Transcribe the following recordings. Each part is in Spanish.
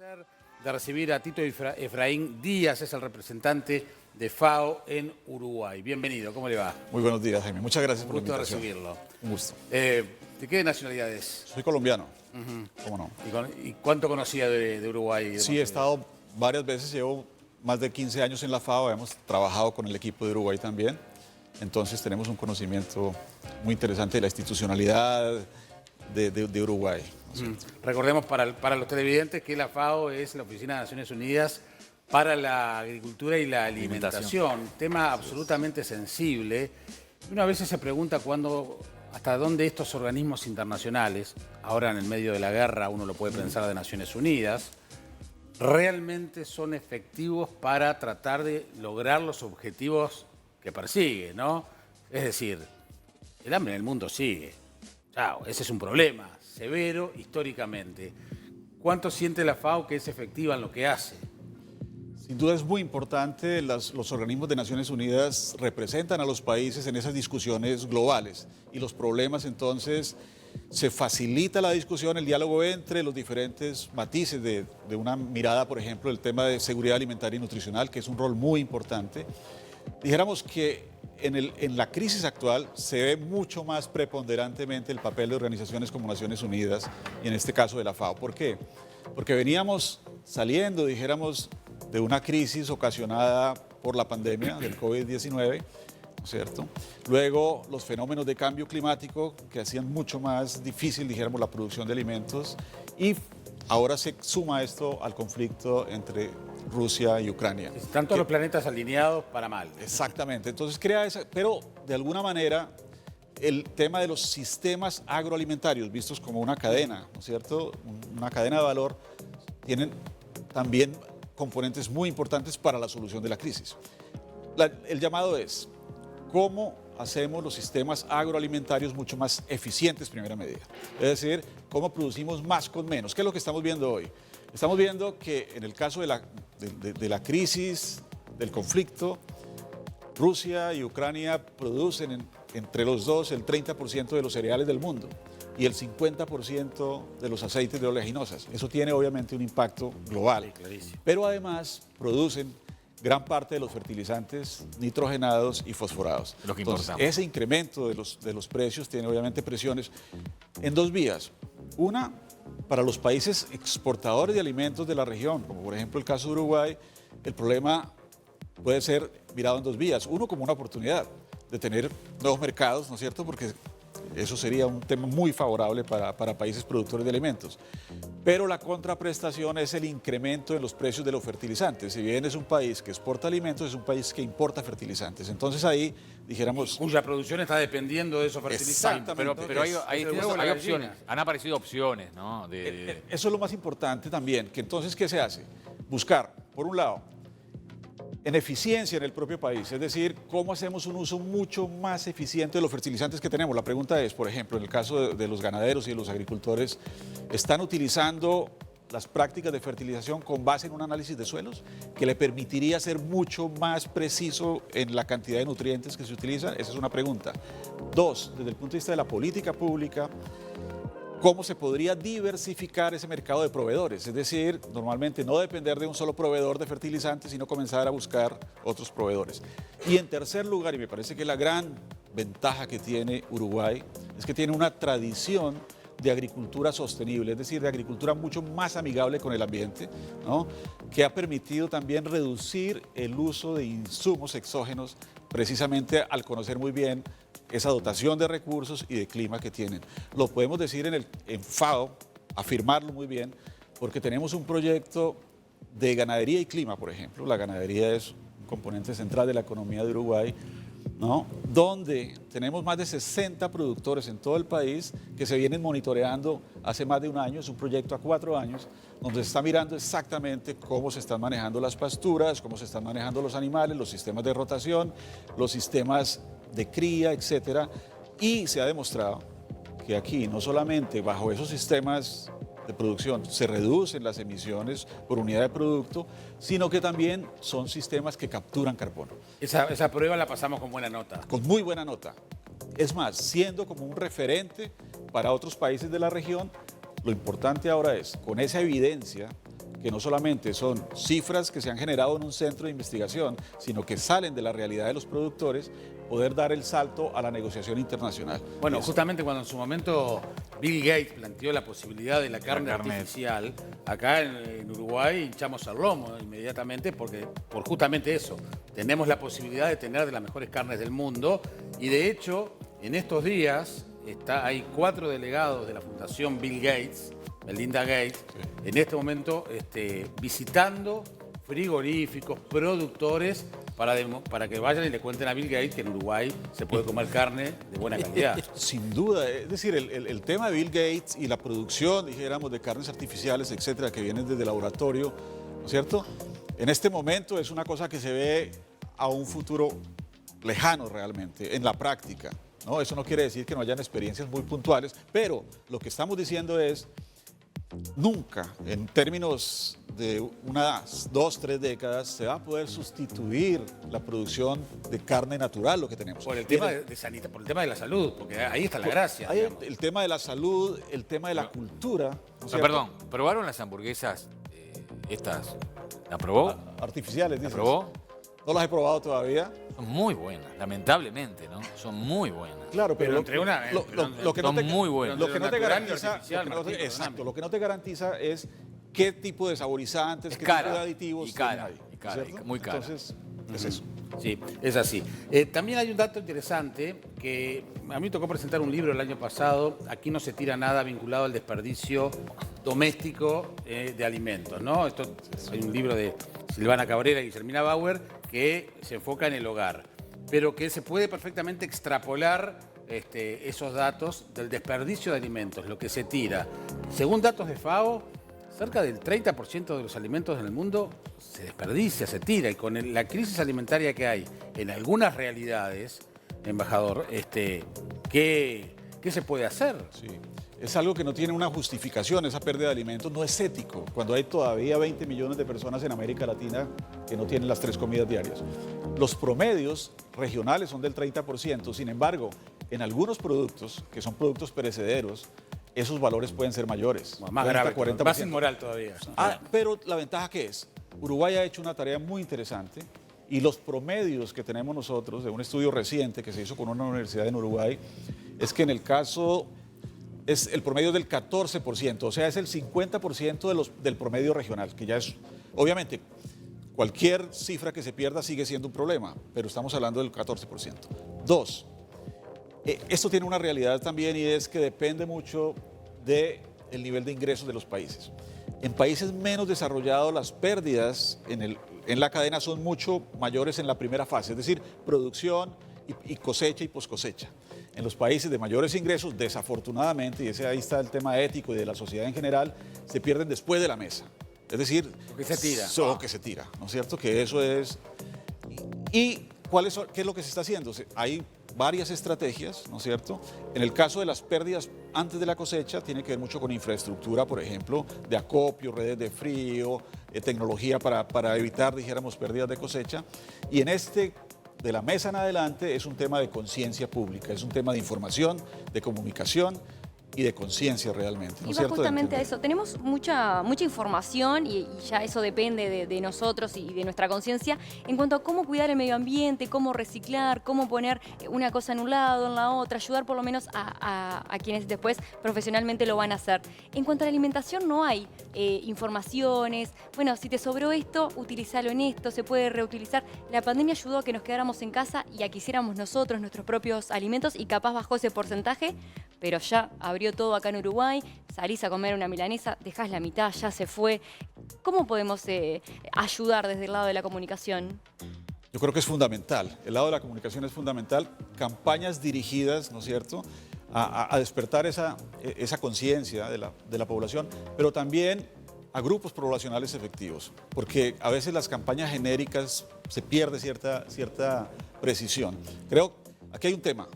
placer de recibir a Tito Efraín Díaz, es el representante de FAO en Uruguay. Bienvenido, ¿cómo le va? Muy buenos días, Jaime. Muchas gracias por la Gusto de invitación. recibirlo. Un gusto. ¿De qué nacionalidad es? Soy colombiano. ¿Cómo no? ¿Y cuánto conocía de Uruguay? Sí, he estado varias veces, llevo más de 15 años en la FAO, hemos trabajado con el equipo de Uruguay también. Entonces tenemos un conocimiento muy interesante de la institucionalidad de Uruguay. Recordemos para los televidentes que la FAO es la Oficina de Naciones Unidas para la Agricultura y la Alimentación. Tema absolutamente sensible. Y una vez se pregunta hasta dónde estos organismos internacionales, ahora en el medio de la guerra uno lo puede pensar de Naciones Unidas, realmente son efectivos para tratar de lograr los objetivos que persigue, ¿no? Es decir, el hambre en el mundo sigue. Chao, ese es un problema severo históricamente. ¿Cuánto siente la FAO que es efectiva en lo que hace? Sin duda es muy importante, los organismos de Naciones Unidas representan a los países en esas discusiones globales y los problemas entonces se facilita la discusión, el diálogo entre los diferentes matices de una mirada, por ejemplo, el tema de seguridad alimentaria y nutricional, que es un rol muy importante. Dijéramos que en la crisis actual se ve mucho más preponderantemente el papel de organizaciones como Naciones Unidas y en este caso de la FAO. ¿Por qué? Porque veníamos saliendo, dijéramos, de una crisis ocasionada por la pandemia del COVID-19, ¿no es cierto? Luego los fenómenos de cambio climático que hacían mucho más difícil, dijéramos, la producción de alimentos y ahora se suma esto al conflicto entre Rusia y Ucrania. Están todos los planetas alineados para mal. Exactamente, entonces crea esa, pero de alguna manera el tema de los sistemas agroalimentarios vistos como una cadena, ¿no es cierto? Una cadena de valor, tienen también componentes muy importantes para la solución de la crisis. El llamado es, ¿cómo hacemos los sistemas agroalimentarios mucho más eficientes, primera medida? Es decir, ¿cómo producimos más con menos? ¿Qué es lo que estamos viendo hoy? Estamos viendo que en el caso de la crisis, del conflicto, Rusia y Ucrania producen entre los dos el 30% de los cereales del mundo y el 50% de los aceites de oleaginosas. Eso tiene obviamente un impacto global, pero además producen gran parte de los fertilizantes nitrogenados y fosforados. Lo que Entonces, ese incremento de los precios tiene obviamente presiones en dos vías. Una, para los países exportadores de alimentos de la región, como por ejemplo el caso de Uruguay, el problema puede ser mirado en dos vías. Uno, como una oportunidad de tener nuevos mercados, ¿no es cierto? Porque eso sería un tema muy favorable para países productores de alimentos. Pero la contraprestación es el incremento en los precios de los fertilizantes. Si bien es un país que exporta alimentos, es un país que importa fertilizantes. Entonces ahí, dijéramos... Cuya producción está dependiendo de esos fertilizantes. Exactamente. Pero hay opciones, han aparecido opciones, ¿no? Eso es lo más importante también, que entonces, ¿qué se hace? Buscar, por un lado, en eficiencia en el propio país, es decir, cómo hacemos un uso mucho más eficiente de los fertilizantes que tenemos. La pregunta es, por ejemplo, en el caso de los ganaderos y de los agricultores, ¿están utilizando las prácticas de fertilización con base en un análisis de suelos que le permitiría ser mucho más preciso en la cantidad de nutrientes que se utilizan? Esa es una pregunta. Dos, desde el punto de vista de la política pública, ¿cómo se podría diversificar ese mercado de proveedores? Es decir, normalmente no depender de un solo proveedor de fertilizantes, sino comenzar a buscar otros proveedores. Y en tercer lugar, y me parece que la gran ventaja que tiene Uruguay, es que tiene una tradición de agricultura sostenible, es decir, de agricultura mucho más amigable con el ambiente, ¿no? Que ha permitido también reducir el uso de insumos exógenos, precisamente al conocer muy bien esa dotación de recursos y de clima que tienen. Lo podemos decir en FAO, afirmarlo muy bien, porque tenemos un proyecto de ganadería y clima, por ejemplo. La ganadería es un componente central de la economía de Uruguay, ¿no? Donde tenemos más de 60 productores en todo el país que se vienen monitoreando hace más de un año. Es un proyecto a 4 años, donde se está mirando exactamente cómo se están manejando las pasturas, cómo se están manejando los animales, los sistemas de rotación, los sistemas de cría, etcétera, y se ha demostrado que aquí no solamente bajo esos sistemas de producción se reducen las emisiones por unidad de producto, sino que también son sistemas que capturan carbono. Esa prueba la pasamos con buena nota. Con muy buena nota. Es más, siendo como un referente para otros países de la región, lo importante ahora es, con esa evidencia que no solamente son cifras que se han generado en un centro de investigación, sino que salen de la realidad de los productores, poder dar el salto a la negociación internacional. Bueno, justamente cuando en su momento Bill Gates planteó la posibilidad de la carne carne. artificial, acá en Uruguay hinchamos el lomo inmediatamente por justamente eso. Tenemos la posibilidad de tener de las mejores carnes del mundo y de hecho en estos días hay 4 delegados de la Fundación Bill Gates, Melinda Gates, en este momento visitando frigoríficos, productores, para que vayan y le cuenten a Bill Gates que en Uruguay se puede comer carne de buena calidad. Sin duda, es decir, el tema de Bill Gates y la producción, dijéramos, de carnes artificiales, etcétera, que vienen desde el laboratorio, ¿no es cierto? En este momento es una cosa que se ve a un futuro lejano realmente, en la práctica, ¿no? Eso no quiere decir que no hayan experiencias muy puntuales, pero lo que estamos diciendo es, nunca, en términos de unas 2, 3 décadas, se va a poder sustituir la producción de carne natural, lo que tenemos. Por el tema por el tema de la salud, porque ahí está la gracia. Hay el tema de la salud, el tema de la cultura. ¿no es cierto? Perdón, ¿probaron las hamburguesas estas? ¿La probó? Artificiales, ¿La dices. probó? No las he probado todavía. Son muy buenas, lamentablemente, ¿no? Son muy buenas. Claro, pero entre una, lo que no son te, muy buenas. lo que no te Natural y garantiza, artificial, Martín, exacto, lo que no te garantiza es qué tipo de saborizantes, Es qué cara, tipo de aditivos y cara, tienen ahí, y cara, ¿cierto? muy cara. Entonces, es eso. Sí, es así. También hay un dato interesante que a mí me tocó presentar un libro el año pasado. Aquí no se tira nada vinculado al desperdicio doméstico de alimentos, ¿no? Hay un libro de Silvana Cabrera y Guillermina Bauer que se enfoca en el hogar, pero que se puede perfectamente extrapolar esos datos del desperdicio de alimentos, lo que se tira. Según datos de FAO, cerca del 30% de los alimentos en el mundo se desperdicia, se tira, y con la crisis alimentaria que hay en algunas realidades, embajador, ¿qué se puede hacer? Sí. Es algo que no tiene una justificación, esa pérdida de alimentos, no es ético, cuando hay todavía 20 millones de personas en América Latina que no tienen las 3 comidas diarias. Los promedios regionales son del 30%, sin embargo, en algunos productos, que son productos perecederos, esos valores pueden ser mayores. Más 30, grave, 40%. más inmoral todavía. Pero la ventaja que es, Uruguay ha hecho una tarea muy interesante y los promedios que tenemos nosotros de un estudio reciente que se hizo con una universidad en Uruguay, es que en el caso es el promedio del 14%, o sea, es el 50% del promedio regional, que ya es, obviamente, cualquier cifra que se pierda sigue siendo un problema, pero estamos hablando del 14%. 2, esto tiene una realidad también y es que depende mucho del nivel de ingresos de los países. En países menos desarrollados las pérdidas en la cadena son mucho mayores en la primera fase, es decir, producción y cosecha y poscosecha. En los países de mayores ingresos, desafortunadamente, y ahí está el tema ético y de la sociedad en general, se pierden después de la mesa. Es decir, Lo que se tira. Solo que se tira, ¿no es cierto? Que eso es... ¿Y qué es lo que se está haciendo? Hay varias estrategias, ¿no es cierto? En el caso de las pérdidas antes de la cosecha, tiene que ver mucho con infraestructura, por ejemplo, de acopio, redes de frío, tecnología para evitar, dijéramos, pérdidas de cosecha. Y de la mesa en adelante es un tema de conciencia pública, es un tema de información, de comunicación y de conciencia realmente. ¿no Y es va cierto? justamente a eso. Tenemos mucha información y ya eso depende de nosotros y de nuestra conciencia en cuanto a cómo cuidar el medio ambiente, cómo reciclar, cómo poner una cosa en un lado, en la otra, ayudar por lo menos a quienes después profesionalmente lo van a hacer. En cuanto a la alimentación no hay informaciones. Bueno, si te sobró esto, utilízalo en esto, se puede reutilizar. La pandemia ayudó a que nos quedáramos en casa y a que hiciéramos nosotros nuestros propios alimentos y capaz bajó ese porcentaje, pero ya abrió todo acá en Uruguay, salís a comer una milanesa, dejás la mitad, ya se fue. ¿Cómo podemos ayudar desde el lado de la comunicación? Yo creo que es fundamental, el lado de la comunicación es fundamental, campañas dirigidas, ¿no es cierto?, a despertar esa conciencia de la población, pero también a grupos poblacionales efectivos, porque a veces las campañas genéricas se pierde cierta precisión. Creo, aquí hay un tema.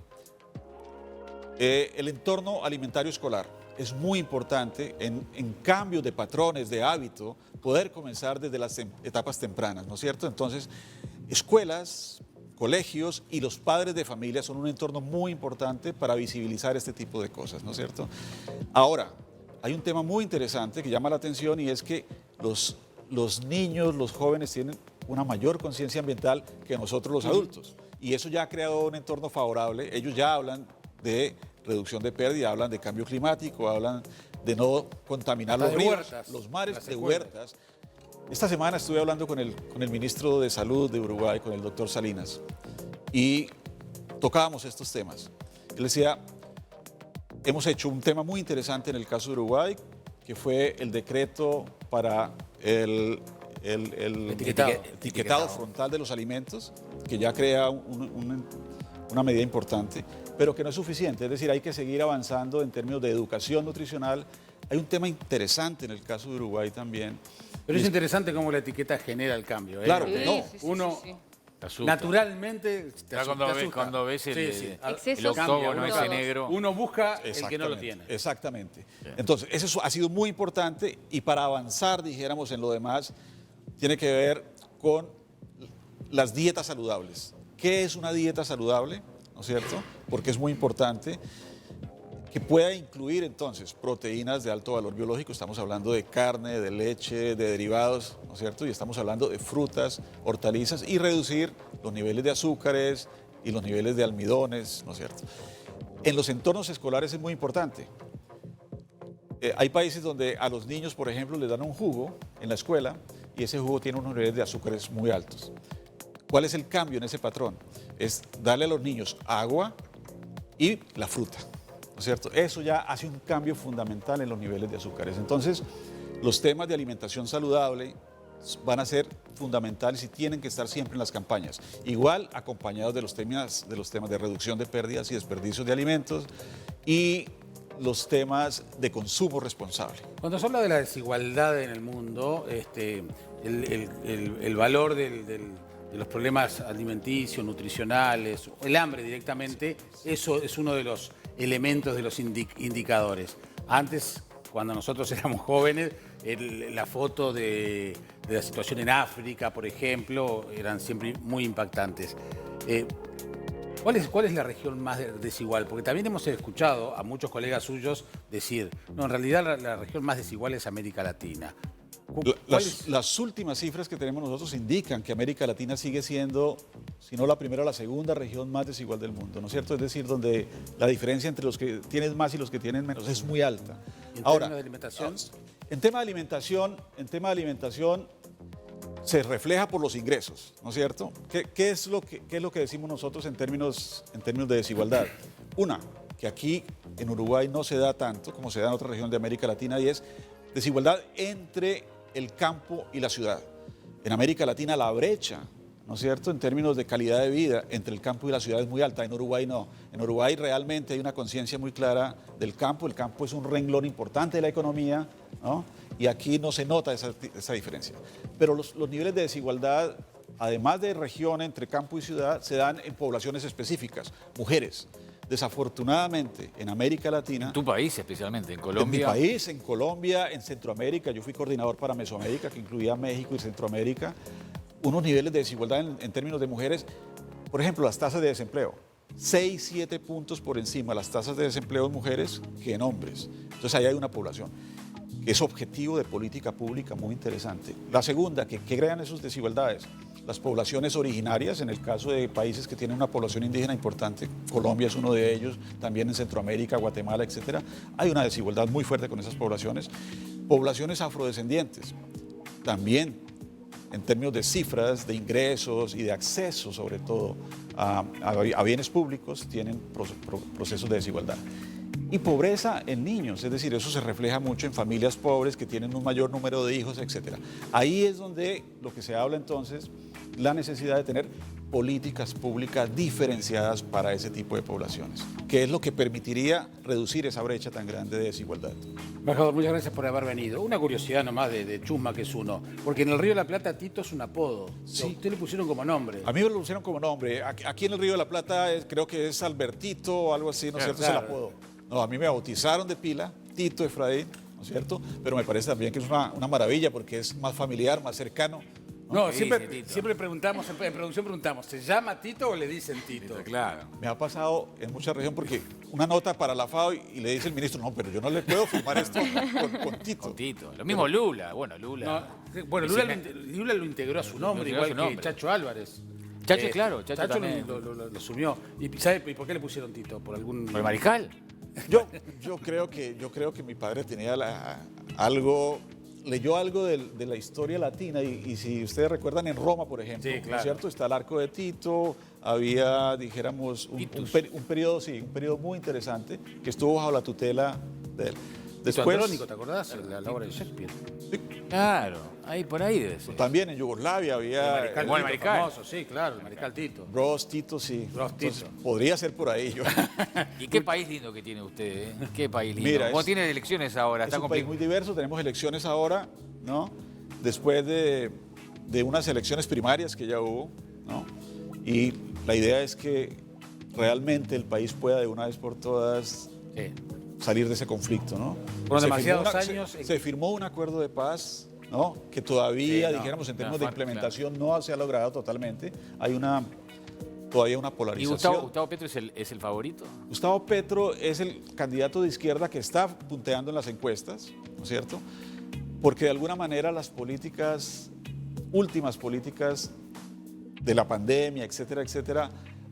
El entorno alimentario escolar es muy importante en cambios de patrones, de hábito, poder comenzar desde las etapas tempranas, ¿no es cierto? Entonces, escuelas, colegios y los padres de familia son un entorno muy importante para visibilizar este tipo de cosas, ¿no es cierto? Ahora, hay un tema muy interesante que llama la atención y es que los niños, los jóvenes tienen una mayor conciencia ambiental que nosotros los adultos. Y eso ya ha creado un entorno favorable. Ellos ya hablan de reducción de pérdida, hablan de cambio climático, hablan de no contaminar los ríos, huertas, los mares, de escuelas. huertas. Esta semana estuve hablando con el ministro de Salud de Uruguay, con el doctor Salinas, y tocábamos estos temas. Él decía, hemos hecho un tema muy interesante en el caso de Uruguay, que fue el decreto para el etiquetado frontal de los alimentos, que ya crea una medida importante, pero que no es suficiente. Es decir, hay que seguir avanzando en términos de educación nutricional. Hay un tema interesante en el caso de Uruguay también. Pero es interesante cómo la etiqueta genera el cambio. Claro, Sí, no. sí, sí, Uno sí, sí. naturalmente te Ya asusta. cuando ves el, Excesos, el octógono cambia, ese uno- negro. Uno busca el que no lo tiene. Exactamente. Entonces, eso ha sido muy importante y para avanzar, dijéramos, en lo demás, tiene que ver con las dietas saludables. ¿Qué es una dieta saludable? ¿No es cierto? Porque es muy importante que pueda incluir entonces proteínas de alto valor biológico. Estamos hablando de carne, de leche, de derivados, ¿no es cierto? Y estamos hablando de frutas, hortalizas y reducir los niveles de azúcares y los niveles de almidones, ¿no es cierto? En los entornos escolares es muy importante. Hay países donde a los niños, por ejemplo, les dan un jugo en la escuela y ese jugo tiene unos niveles de azúcares muy altos. ¿Cuál es el cambio en ese patrón? Es darle a los niños agua y la fruta, ¿no es cierto? Eso ya hace un cambio fundamental en los niveles de azúcares. Entonces, los temas de alimentación saludable van a ser fundamentales y tienen que estar siempre en las campañas. Igual acompañados de los temas de reducción de pérdidas y desperdicios de alimentos y los temas de consumo responsable. Cuando se habla de la desigualdad en el mundo, el valor de los problemas alimenticios, nutricionales, el hambre directamente, eso es uno de los elementos de los indicadores. Antes, cuando nosotros éramos jóvenes, la foto de la situación en África, por ejemplo, eran siempre muy impactantes. ¿Cuál es la región más desigual? Porque también hemos escuchado a muchos colegas suyos decir, no, en realidad la región más desigual es América Latina. Las últimas cifras que tenemos nosotros indican que América Latina sigue siendo, si no la primera, la segunda región más desigual del mundo, ¿no es cierto? Es decir, donde la diferencia entre los que tienen más y los que tienen menos es muy alta. ¿En Ahora, términos de alimentación? En tema de alimentación se refleja por los ingresos, ¿no es cierto? ¿Qué es lo que decimos nosotros en términos de desigualdad? Una, que aquí en Uruguay no se da tanto como se da en otras regiones de América Latina, y es desigualdad entre el campo y la ciudad. En América Latina la brecha, ¿no es cierto?, en términos de calidad de vida entre el campo y la ciudad es muy alta. En Uruguay no. En Uruguay realmente hay una conciencia muy clara del campo. El campo es un renglón importante de la economía, ¿no? Y aquí no se nota esa diferencia. Pero los niveles de desigualdad, además de región entre campo y ciudad, se dan en poblaciones específicas, mujeres. Desafortunadamente, en América Latina... En tu país especialmente, en En mi Colombia. país, en Colombia, en Centroamérica, yo fui coordinador para Mesoamérica, que incluía México y Centroamérica, unos niveles de desigualdad en términos de mujeres, por ejemplo, las tasas de desempleo, 6, 7 puntos por encima las tasas de desempleo en mujeres que en hombres. Entonces ahí hay una población que es objetivo de política pública muy interesante. La segunda, que crean esas desigualdades, las poblaciones originarias, en el caso de países que tienen una población indígena importante, Colombia es uno de ellos, también en Centroamérica, Guatemala, etcétera, hay una desigualdad muy fuerte con esas poblaciones. Poblaciones afrodescendientes, también en términos de cifras, de ingresos y de acceso, sobre todo, a bienes públicos, tienen procesos de desigualdad. Y pobreza en niños, es decir, eso se refleja mucho en familias pobres que tienen un mayor número de hijos, etcétera. Ahí es donde lo que se habla entonces, la necesidad de tener políticas públicas diferenciadas para ese tipo de poblaciones, que es lo que permitiría reducir esa brecha tan grande de desigualdad. Embajador, muchas gracias por haber venido. Una curiosidad nomás de chusma que es uno, porque en el Río de la Plata Tito es un apodo. Sí. A usted le pusieron como nombre. A mí me lo pusieron como nombre. Aquí en el Río de la Plata creo que es Albertito o algo así, ¿no es cierto? Claro. Es el apodo. No, a mí me bautizaron de pila, Tito Efraín, ¿no es cierto? Pero me parece también que es una maravilla porque es más familiar, más cercano, No, Sí, siempre, sí, Tito. siempre preguntamos, en producción preguntamos, ¿se llama Tito o le dicen Tito? Claro. Me ha pasado en mucha región porque una nota para la FAO y le dice el ministro, no, pero yo no le puedo firmar esto con Tito. Con Tito. Lo mismo Lula. Bueno, Lula. No, bueno, Lula lo integró a su nombre, integró a igual su que nombre. Chacho Álvarez. Chacho, claro, Chacho también. lo asumió. ¿Y sabe por qué le pusieron Tito? ¿Por algún...? ¿Por el mariscal? Yo creo que mi padre tenía leyó algo de la historia latina y si ustedes recuerdan en Roma, por ejemplo, Sí, ¿no es claro. cierto? Está el arco de Tito, había, dijéramos, un periodo muy interesante que estuvo bajo la tutela de él. Tito Andrónico, ¿te acordás? La obra de Shakespeare. Claro. Ahí por ahí debe ser. También en Yugoslavia había El Bueno, mariscal mariscal. famoso, sí, claro, el mariscal Tito. Bros Tito, sí. Bros Tito. Entonces, podría ser por ahí. ¿Y qué país lindo que tiene usted? Qué país lindo. Mira, Bueno, es- tiene elecciones ahora. Es Está un país complicado. muy diverso, tenemos elecciones ahora, ¿no? Después de unas elecciones primarias que ya hubo, ¿no? Y la idea es que realmente el país pueda de una vez por todas salir de ese conflicto, ¿no? Por Se demasiados firmó años- se firmó un acuerdo de paz, ¿no? Que todavía, Sí, no, dijéramos, en no, términos de falta, implementación no se ha logrado totalmente. Hay todavía una ¿Y polarización. Gustavo Petro es el favorito? Gustavo Petro es el candidato de izquierda que está punteando en las encuestas, ¿no es cierto? Porque de alguna manera las últimas políticas de la pandemia, etcétera, etcétera,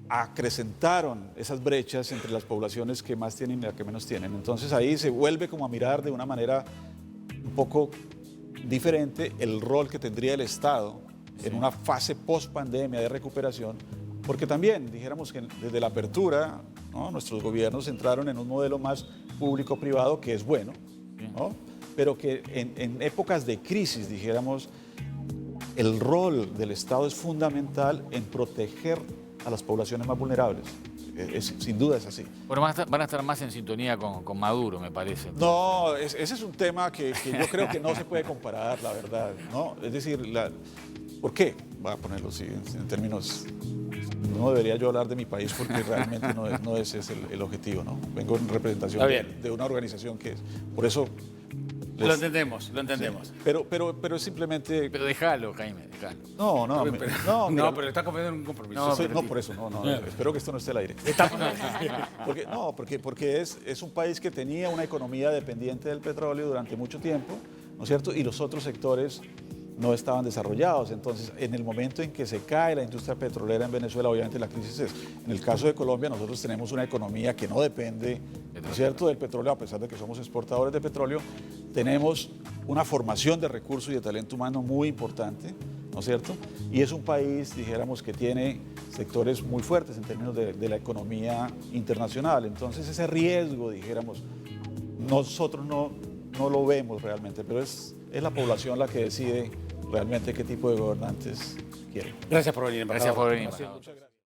acrecentaron esas brechas entre las poblaciones que más tienen y las que menos tienen. Entonces ahí se vuelve como a mirar de una manera un poco diferente el rol que tendría el Estado en una fase post-pandemia de recuperación, porque también, dijéramos que desde la apertura, ¿no? Nuestros gobiernos entraron en un modelo más público-privado que es bueno, ¿no? Pero que en épocas de crisis, dijéramos, el rol del Estado es fundamental en proteger a las poblaciones más vulnerables. Sin duda es así. Bueno, van a estar más en sintonía con Maduro, me parece. No, ese es un tema que yo creo que no se puede comparar, la verdad, ¿no? Es decir, ¿por qué? Voy a ponerlo así, en términos... No debería yo hablar de mi país porque realmente no ese es el objetivo, ¿no? Vengo en representación Está bien. de una organización que es... Por eso... Lo entendemos, lo entendemos. Pero es simplemente... Pero déjalo, Jaime, déjalo. No, mira, Pero está confiando en un compromiso. no, por eso, espero que esto no esté al aire. Porque es un país que tenía una economía dependiente del petróleo durante mucho tiempo, ¿no es cierto? Y los otros sectores no estaban desarrollados. Entonces, en el momento en que se cae la industria petrolera en Venezuela, obviamente la crisis es. En el caso de Colombia, nosotros tenemos una economía que no depende, ¿no es cierto?, del petróleo, a pesar de que somos exportadores de petróleo. Tenemos una formación de recursos y de talento humano muy importante, ¿no es cierto? Y es un país, dijéramos, que tiene sectores muy fuertes en términos de la economía internacional. Entonces, ese riesgo, dijéramos, nosotros no lo vemos realmente, pero es la población la que decide realmente qué tipo de gobernantes quiere. Gracias por venir, Gracias por venir. Muchas gracias.